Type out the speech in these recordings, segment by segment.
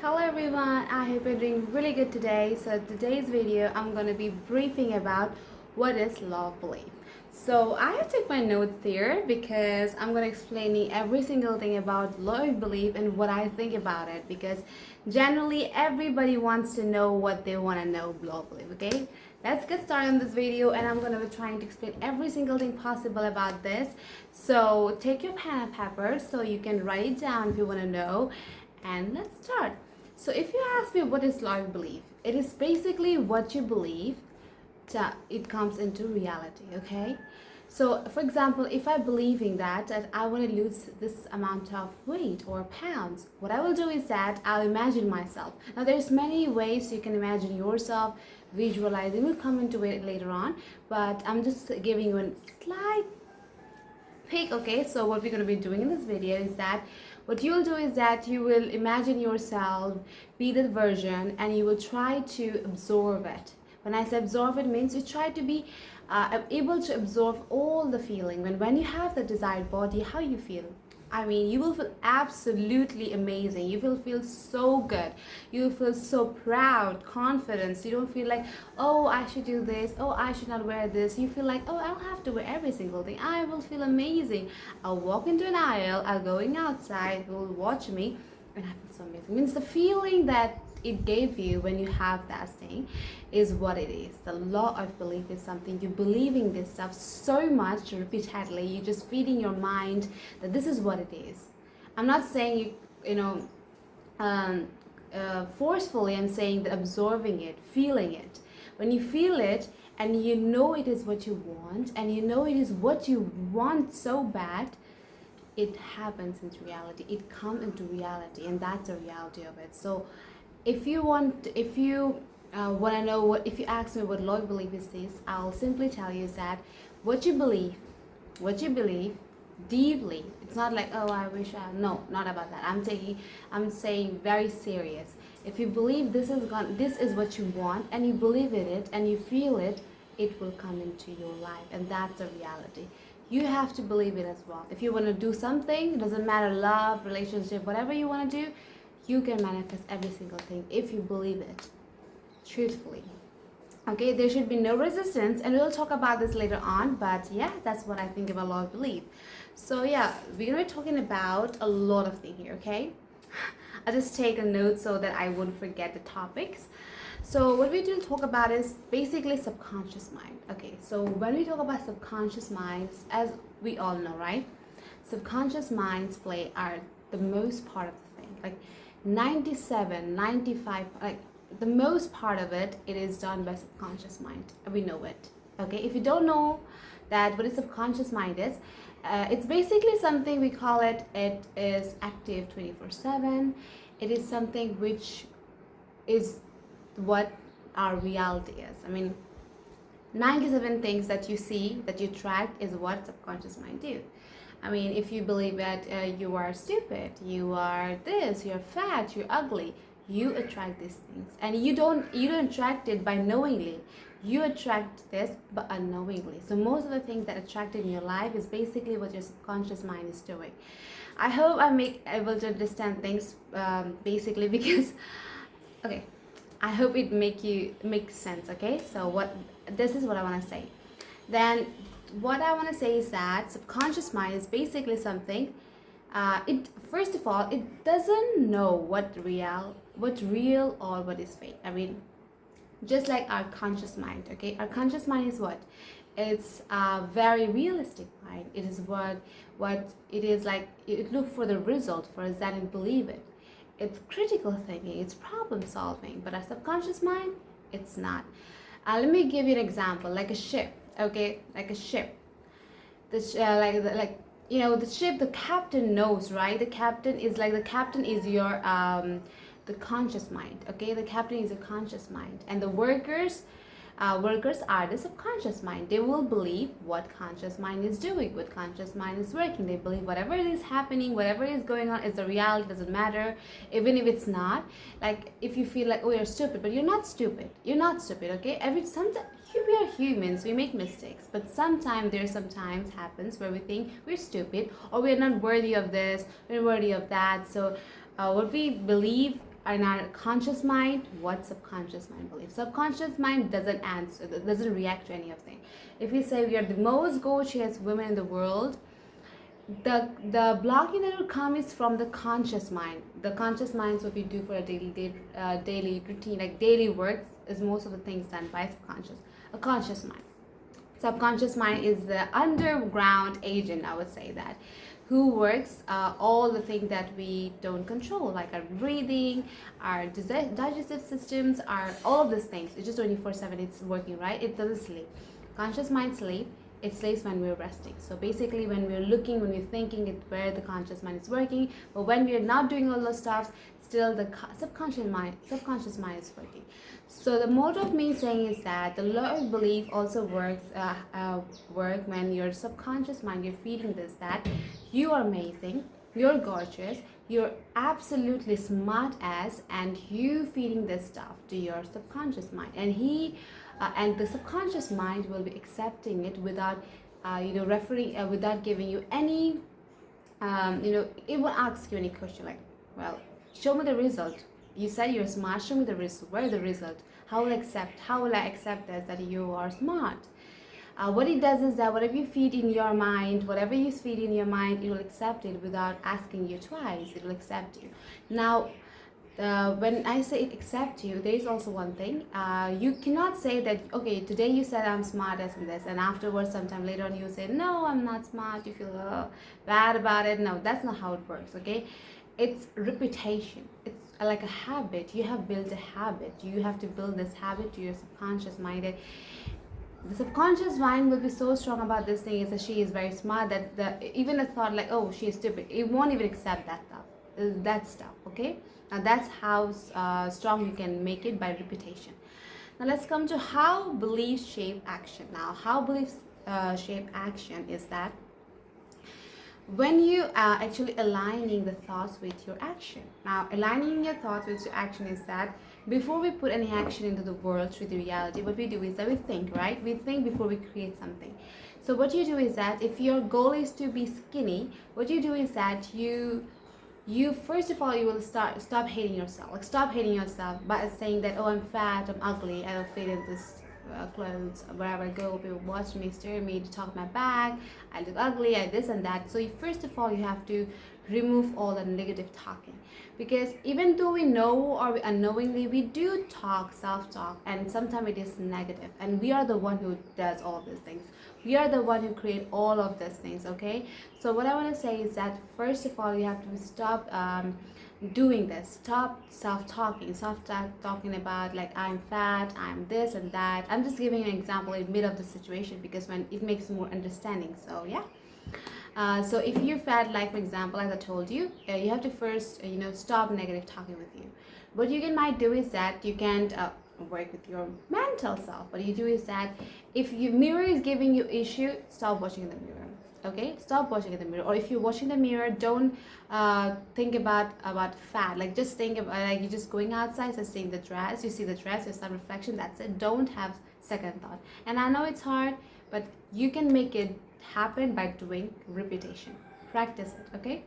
Hello everyone, I hope you're doing really good today. So today's video I'm going to be briefing about what is love belief. So I have took my notes here because I'm going to explaining every single thing about love belief and what I think about it, because generally everybody wants to know what they want to know love belief. Okay, let's get started on this video and I'm going to be trying to explain every single thing possible about this. So take your pen and paper so you can write it down if you want to know, and let's start. So if you ask me what is love belief, it is basically what you believe that it comes into reality. Okay, so for example, if I believing that I want to lose this amount of weight or pounds, what I will do is that I'll imagine myself. Now there's many ways you can imagine yourself, visualizing. We'll come into it later on, but I'm just giving you a slight pick. Okay, so what we're going to be doing in this video is that what you'll do is that you will imagine yourself, be the version, and you will try to absorb it. When I say absorb, it means you try to be able to absorb all the feeling. When you have the desired body, how you feel. I mean, you will feel absolutely amazing. You will feel so good. You will feel so proud, confidence. You don't feel like, oh, I should do this. Oh, I should not wear this. You feel like, oh, I don't have to wear every single thing. I will feel amazing. I'll walk into an aisle. I'll going outside. Will watch me, and I feel so amazing. It means the feeling that it gave you when you have that thing is what it is. The law of belief is something you believing this stuff so much repeatedly, you just feeding your mind that this is what it is. I'm not saying um, forcefully. I'm saying that absorbing it, feeling it. When you feel it and you know it is what you want, and you know it is what you want so bad, it happens into reality. It comes into reality, and that's the reality of it. So if you want to know what, if you ask me what love belief is this, I'll simply tell you that what you believe deeply. It's not like, oh, I wish I, no, not about that. I'm saying very serious. If you believe this is what you want, and you believe in it and you feel it, it will come into your life, and that's a reality. You have to believe it as well. If you want to do something, it doesn't matter, love, relationship, whatever you want to do, you can manifest every single thing if you believe it truthfully. Okay, there should be no resistance, and we'll talk about this later on, but yeah, that's what I think about love belief. So yeah, we're gonna be talking about a lot of things here. Okay, I'll just take a note so that I won't forget the topics. So what we will talk about is basically subconscious mind. Okay, so when we talk about subconscious minds, as we all know, right, subconscious minds play are the most part of the thing. Like 97, 95, like the most part of it, it is done by subconscious mind. We know it. Okay, if you don't know that what a subconscious mind is, it's basically something we call it. It is active 24/7. It is something which is what our reality is. I mean, 97 things that you see, that you attract, is what subconscious mind do. I mean, if you believe that you are stupid, you are this, you're fat, you're ugly, you attract these things, and you don't attract it by knowingly. You attract this but unknowingly. So most of the things that attract in your life is basically what your subconscious mind is doing. I hope I'm able to understand things basically, because okay, I hope it makes sense. Okay, so this is what I want to say. Then what I want to say is that subconscious mind is basically something. It first of all, it doesn't know what's real or what is fake. I mean, just like our conscious mind. Okay, our conscious mind is what? It's a very realistic mind. It is what it is like. It look for the result for us that and believe it. It's critical thinking. It's problem solving. But our subconscious mind, it's not. Let me give you an example, like a ship. Okay, like a ship. This like you know, the ship, the captain knows, right? The captain is your the conscious mind. Okay, the captain is a conscious mind, and the workers are the subconscious mind. They will believe what conscious mind is doing, what conscious mind is working. They believe whatever is happening, whatever is going on is the reality. Doesn't matter, even if it's not. Like if you feel like, oh, you're stupid, but you're not stupid. You're not stupid. Okay, sometimes we are humans. We make mistakes, but sometimes happens where we think we're stupid, or we're not worthy of this, we're worthy of that. So what we believe in our conscious mind, what subconscious mind believes. Subconscious mind doesn't answer, doesn't react to any of them. If we say we are the most gorgeous women in the world, the blocking that will come is from the conscious mind. The conscious mind is what we do for a daily routine, like daily works, is most of the things done by subconscious. A conscious mind. Subconscious mind is the underground agent, I would say that, who works all the things that we don't control, like our breathing, our digestive systems, our all of these things. It's just 24/7. It's working, right? It doesn't sleep. Conscious mind sleep. It sleeps when we're resting. So basically, when we're looking, when we're thinking, it's where the conscious mind is working. But when we're not doing all those stuff, still the subconscious mind is working. So the motto of me saying is that the law of belief also work when your subconscious mind, you're feeding this, that you are amazing, you're gorgeous, you're absolutely smart as, and you feeding this stuff to your subconscious mind, and the subconscious mind will be accepting it without without giving you any it will ask you any question like, well, show me the result. You said you're smart, show me the result. Where is the result? How will I accept this, that you are smart? What it does is that whatever you feed in your mind, it will accept it without asking you twice. It will accept you. Now, when I say it accept you, there is also one thing. You cannot say that, okay, today you said I'm smart as in this, and afterwards, sometime later on, you say, no, I'm not smart. You feel bad about it. No, that's not how it works, okay? It's repetition. It's like a habit. You have built a habit. You have to build this habit to your subconscious mind. The subconscious mind will be so strong about this thing is that she is very smart that even a thought like, oh, she is stupid, it won't even accept that stuff, okay? Now that's how strong you can make it, by repetition. Now let's come to how beliefs shape action. Now how beliefs shape action is that when you are actually aligning the thoughts with your action. Now aligning your thoughts with your action is that before we put any action into the world through the reality, what we do is that we think, right? We think before we create something. So what you do is that if your goal is to be skinny, what you do is that you first of all, you will stop hating yourself. Like, stop hating yourself by saying that, oh, I'm fat, I'm ugly, I don't fit in this clothes. Wherever I go, people watch me, stare at me, to talk my back, I look ugly, I this and that. So first of all, you have to remove all the negative talking, because even though we know or we unknowingly, we do talk self-talk, and sometimes it is negative, and we are the one who does all of these things. We are the one who create all of these things, okay? So what I want to say is that first of all, you have to stop doing this. Stop self-talking, talking about like, I'm fat, I'm this and that. I'm just giving an example in mid of the situation, because when it makes more understanding. So yeah. So if you're fat, like for example, as I told you, you have to first stop negative talking with you. What you might do is that you can work with your mental self. What you do is that if your mirror is giving you issue, stop watching in the mirror. Okay, stop watching in the mirror. Or if you're watching the mirror, don't think about fat. Like, just think about, like, you're just going outside, so seeing the dress, you see the dress, you some reflection, that's it. Don't have second thought. And I know it's hard, but you can make it happen by doing repetition. Practice it, okay?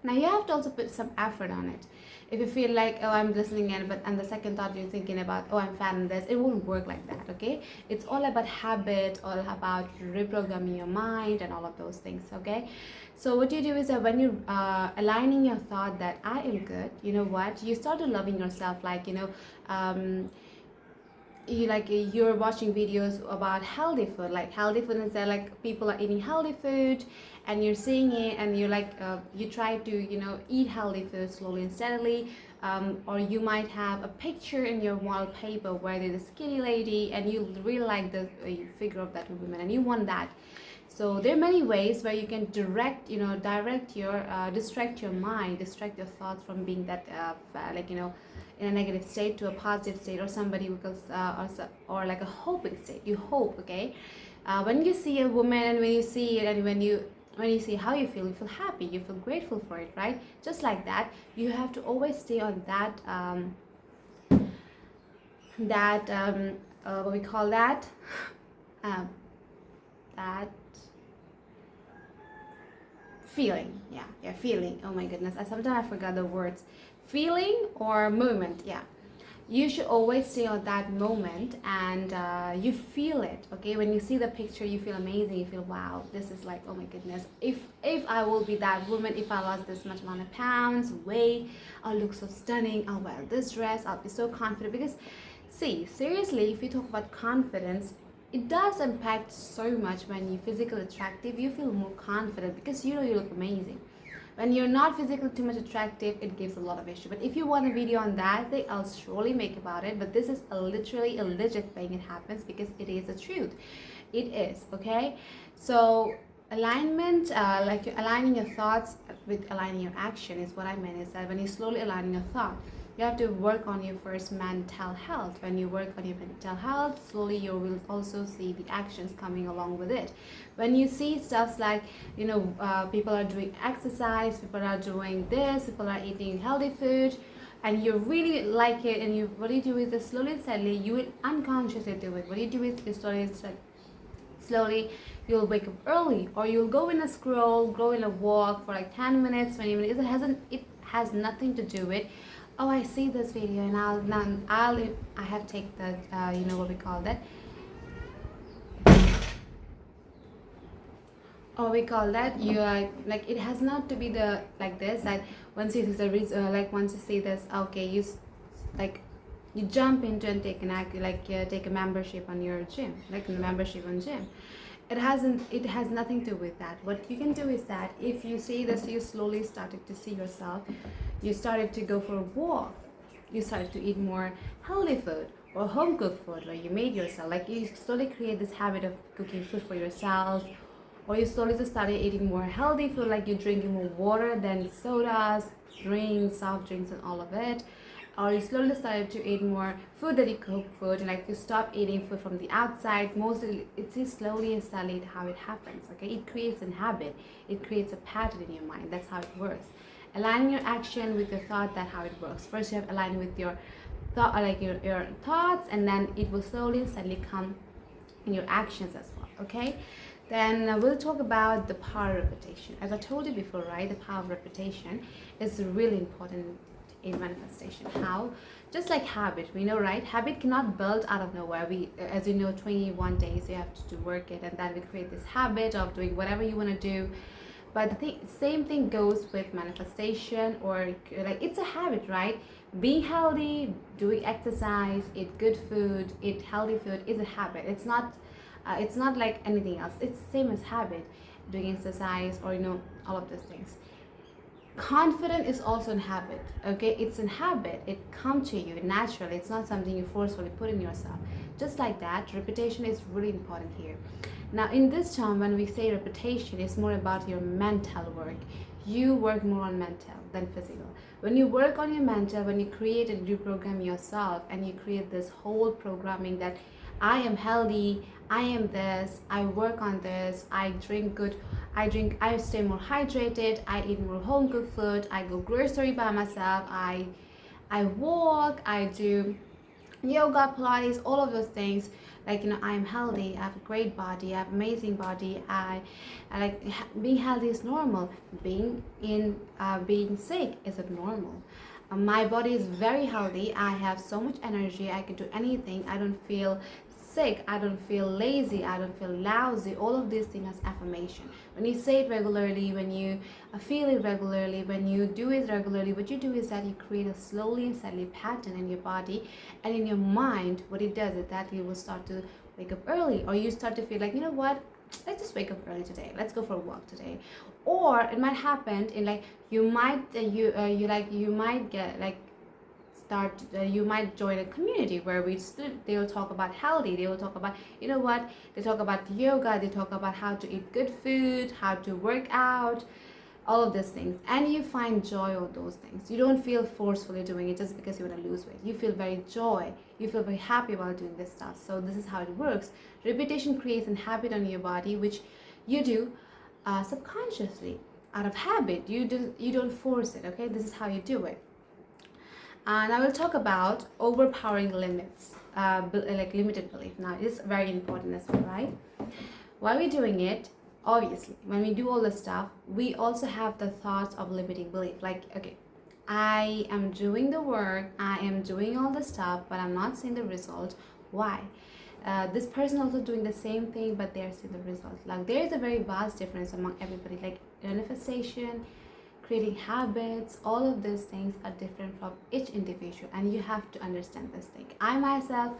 Now you have to also put some effort on it. If you feel like, oh, I'm listening in, but and the second thought you're thinking about, oh, I'm fat in this, it won't work like that, okay? It's all about habit, all about reprogramming your mind and all of those things, okay? So what you do is that when you're aligning your thought that I am good, you know what? You start to loving yourself, like, you're watching videos about healthy food. Like, healthy food is that, like, people are eating healthy food, and you're seeing it, and you're like, you try to eat healthy food slowly and steadily. Or you might have a picture in your wallpaper where there's a skinny lady, and you really like the figure of that woman, and you want that. So there are many ways where you can distract your mind, distract your thoughts from being that in a negative state to a positive state, or somebody who goes or like a hoping state. You hope, okay? When you see a woman, and when you see it, and when you see how you feel happy, you feel grateful for it, right? Just like that, you have to always stay on that what we call that that feeling. Yeah, feeling. Oh my goodness, I sometimes forgot the words. feeling or moment. Yeah, you should always stay on that moment, and you feel it. Okay, when you see the picture, you feel amazing, you feel wow, this is like, oh my goodness, if I will be that woman, if I lost this much amount of pounds weight, I'll look so stunning, I'll wear this dress, I'll be so confident. Because see, seriously, if you talk about confidence, it does impact so much. When you're physically attractive, you feel more confident because you know you look amazing. When you're not physically too much attractive, it gives a lot of issue. But if you want a video on that thing, I'll surely make about it. But this is literally a legit thing. It happens because it is the truth. It is, okay? So alignment, like you're aligning your thoughts with aligning your action, is what I meant. Is that when you're slowly aligning your thought, you have to work on your first mental health. When you work on your mental health, slowly you will also see the actions coming along with it. When you see stuff like, you know, people are doing exercise, people are doing this, people are eating healthy food, and you really like it, and you, what you do is slowly steadily you will unconsciously do it. What you do is you slowly you'll wake up early, or you'll go in a scroll, go in a walk for like 10 minutes, 20 minutes. It has nothing to do with, oh, I see this video and I have take the you know what we call that, or we call that, you are like, it has not to be the like this, that once you see the like once you see this, okay, like you jump into and take an act, like take a membership on your gym, like a membership on gym. It has nothing to do with that. What you can do is that if you see this, you slowly started to see yourself, you started to go for a walk, you started to eat more healthy food or home cooked food where you made yourself, like you slowly create this habit of cooking food for yourself, or you slowly just started eating more healthy food, like you're drinking more water than sodas, drinks, soft drinks and all of it. Or you slowly started to eat more food that you cook food, and like you stop eating food from the outside. Mostly it's just slowly and steadily how it happens. Okay, it creates a habit, it creates a pattern in your mind. That's how it works. Aligning your action with your thought, that's how it works. First you have align with your thought, like your thoughts, and then it will slowly and steadily come in your actions as well. Okay, then we'll talk about the power of repetition. As I told you before, right, the power of repetition is really important in manifestation. How? Just like habit, we know, right, habit cannot build out of nowhere. We, as you know, 21 days you have to work it, and then we create this habit of doing whatever you want to do. But the same thing goes with manifestation, or like it's a habit, right? Being healthy, doing exercise, eat good food, eat healthy food is a habit. It's not like anything else. It's the same as habit, doing exercise, or you know, all of those things. Confident is also a habit. Okay, it's a habit, it comes to you naturally. It's not something you forcefully put in yourself. Just like that, repetition is really important here. Now in this term, when we say repetition, it's more about your mental work. You work more on mental than physical. When you work on your mental, when you create and reprogram yourself, and you create this whole programming that I am healthy, I am this, I work on this, I stay more hydrated, I eat more home cooked food, I go grocery by myself, I walk, I do yoga, Pilates, all of those things. Like, you know, I am healthy, I have a great body, I have amazing body, I like being healthy is normal. Being sick isn't normal. My body is very healthy, I have so much energy, I can do anything, I don't feel sick, I don't feel lazy, I don't feel lousy. All of these things as affirmation. When you say it regularly, when you feel it regularly, when you do it regularly, what you do is that you create a slowly and steadily pattern in your body and in your mind. What it does is that you will start to wake up early, or you start to feel like, you know what, let's just wake up early today, let's go for a walk today. Or it might happen in like, you might get like you might join a community where they will talk about healthy, they will talk about, you know what, they talk about yoga, they talk about how to eat good food, how to work out, all of these things, and you find joy on those things. You don't feel forcefully doing it just because you want to lose weight. You feel very joy, you feel very happy about doing this stuff. So this is how it works. Repetition creates a habit on your body, which you do subconsciously, out of habit. You don't force it. Okay, this is how you do it. And I will talk about overpowering limits, like limited belief. Now, it's very important as well, right? While we're doing it, obviously, when we do all this stuff, we also have the thoughts of limiting belief. Like, okay, I am doing the work, I am doing all the stuff, but I'm not seeing the result. Why? This person also doing the same thing, but they're seeing the result. Like there is a very vast difference among everybody. Like manifestation, creating habits, all of these things are different from each individual, and you have to understand this thing. I myself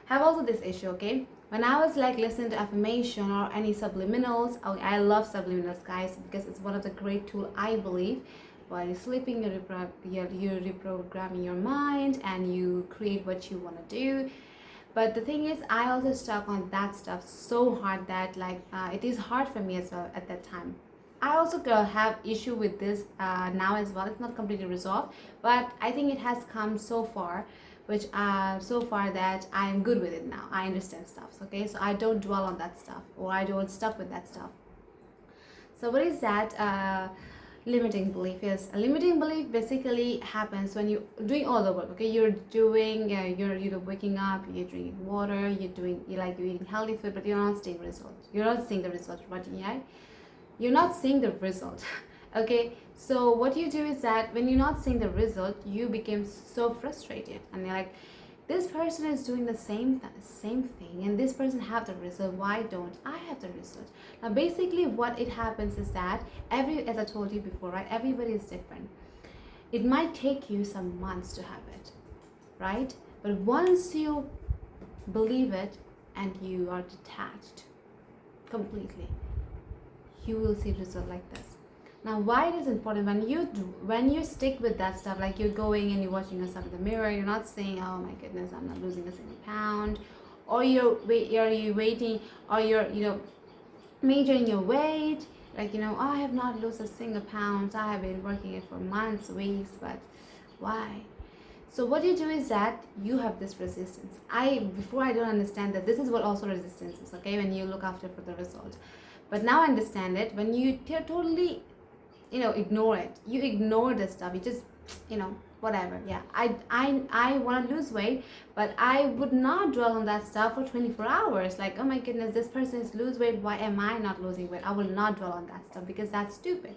have also this issue. Okay, when I was like listening to affirmation or any subliminals, I love subliminals, guys, because it's one of the great tool, I believe. While you're sleeping, you're reprogramming your mind and you create what you want to do. But the thing is, I also stuck on that stuff so hard that like it is hard for me as well at that time. I also have issue with this now as well. It's not completely resolved, but I think it has come so far, which so far that I am good with it now. I understand stuff. Okay, so I don't dwell on that stuff, or I don't stuck with that stuff. So what is that? Limiting belief. Yes, a limiting belief basically happens when you're doing all the work. Okay, you're doing you're waking up, you're drinking water, you're eating healthy food, but you're not seeing results. You're not seeing the result, right? Yeah, you're not seeing the result. Okay, so what you do is that when you're not seeing the result, you become so frustrated, and you're like, this person is doing the same thing, and this person have the result. Why don't I have the result? Now basically what it happens is that as I told you before, right, everybody is different. It might take you some months to have it, right? But once you believe it and you are detached completely, you will see result like this. Now why it is important, when you stick with that stuff, like you're going and you're watching yourself in the mirror, you're not saying, oh my goodness, I'm not losing a single pound, or you're waiting, or you're measuring your weight, like oh, I have not lost a single pound, I have been working it for months, weeks, but why? So what you do is that you have this resistance. Before I don't understand that this is what also resistance is. Okay, when you look after for the result, but now I understand it. When you totally ignore it, you ignore the stuff, you just whatever. Yeah, I want to lose weight, but I would not dwell on that stuff for 24 hours. Like, oh my goodness, this person is lose weight, why am I not losing weight? I will not dwell on that stuff, because that's stupid.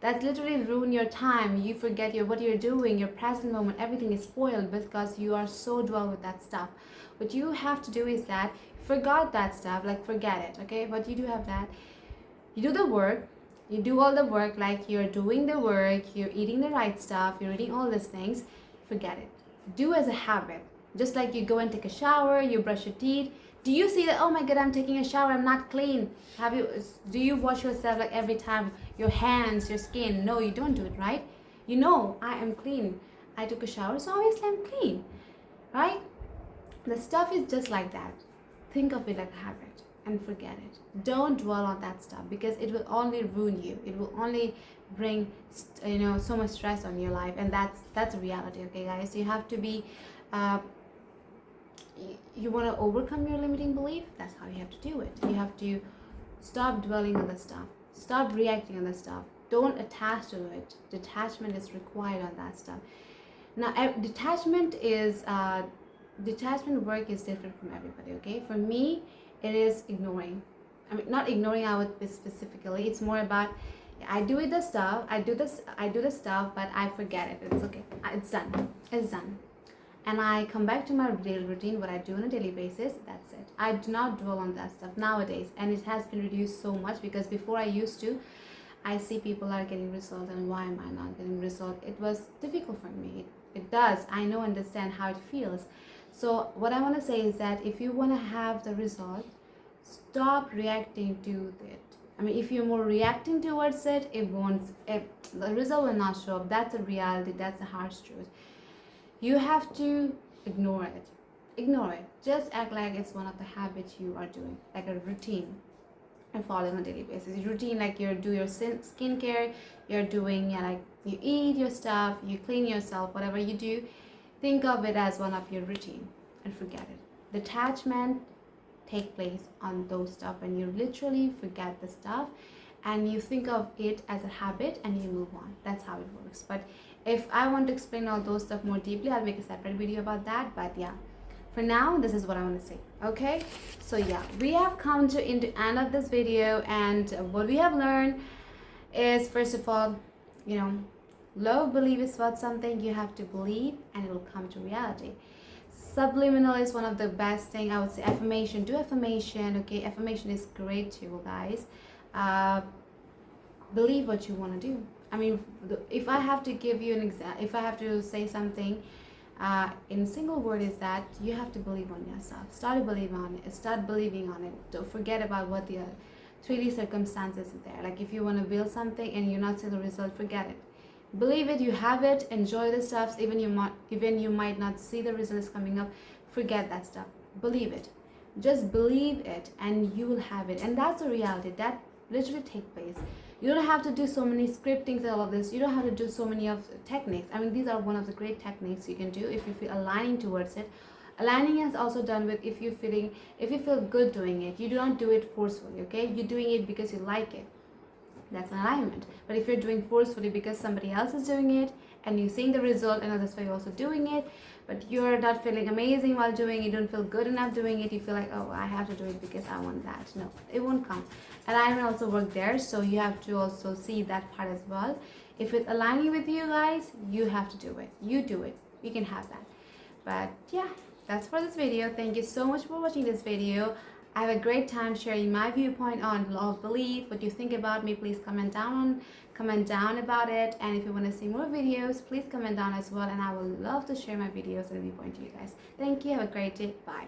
That literally ruin your time. You forget what you're doing, your present moment, everything is spoiled because you are so dwell with that stuff. What you have to do is that forget that stuff, like forget it. Okay, but you do have that, you do the work, you do all the work, like you're doing the work, you're eating the right stuff, you're eating all these things, forget it. Do as a habit. Just like you go and take a shower, you brush your teeth. Do you see that, oh my god, I'm taking a shower, I'm not clean? Do you wash yourself like every time? Your hands, your skin? No, you don't do it, right? I am clean. I took a shower, so obviously I'm clean, right? The stuff is just like that. Think of it like a habit and forget it. Don't dwell on that stuff, because it will only ruin you. It will only bring so much stress on your life, and that's a reality. Okay, guys, you have to be you want to overcome your limiting belief. That's how you have to do it. You have to stop dwelling on the stuff, stop reacting on the stuff, don't attach to it. Detachment is required on that stuff. Now detachment work is different from everybody. Okay, for me it is ignoring. I mean, not ignoring, I would be specifically. It's more about, I do the stuff, but I forget it. It's okay. It's done. It's done. And I come back to my daily routine, what I do on a daily basis. That's it. I do not dwell on that stuff nowadays, and it has been reduced so much, because before I used to. I see people are getting results, and why am I not getting results? It was difficult for me. It does. I know, understand how it feels. So what I want to say is that if you want to have the result, stop reacting to it. I mean, if you're more reacting towards it, the result will not show up. That's a reality. That's a harsh truth. You have to ignore it. Ignore it. Just act like it's one of the habits you are doing, like a routine and following on a daily basis. Routine, like you do your skincare, you're doing, like you eat your stuff, you clean yourself, whatever you do, think of it as one of your routine and forget it. Detachment take place on those stuff, and you literally forget the stuff and you think of it as a habit and you move on. That's how it works. But if I want to explain all those stuff more deeply, I'll make a separate video about that. But yeah, for now, this is what I want to say. Okay, so yeah, we have come to the end of this video, and what we have learned is, first of all, Love, believe is what something you have to believe and it will come to reality. Subliminal is one of the best thing. I would say affirmation. Do affirmation. Okay, affirmation is great too, guys. uh, believe what you want to do. I mean, if I have to give you an example, if I have to say something in a single word, is that you have to believe on yourself. Start believing on it. Start believing on it. Don't forget about what the 3D circumstances are there. Like if you want to build something and you're not seeing the result, forget it. Believe it. You have it. Enjoy the stuff. Even you might not see the results coming up. Forget that stuff. Believe it. Just believe it, and you will have it. And that's a reality that literally take place. You don't have to do so many scriptings and all of this. You don't have to do so many of techniques. I mean, these are one of the great techniques you can do if you feel aligning towards it. Aligning is also done with if you feel good doing it. You don't do it forcefully, okay? You're doing it because you like it. That's an alignment. But if you're doing forcefully because somebody else is doing it and you're seeing the result and that's why you're also doing it, but you're not feeling amazing while doing it, you don't feel good enough doing it, you feel like, oh, I have to do it because I want that. No, it won't come. Alignment also work there, so you have to also see that part as well. If it's aligning with you guys, you have to do it. You do it. You can have that. But yeah, that's for this video. Thank you so much for watching this video. I have a great time sharing my viewpoint on law of belief. What you think about me, please comment down about it. And if you want to see more videos, please comment down as well, and I will love to share my videos and viewpoint to you guys. Thank you. Have a great day. Bye.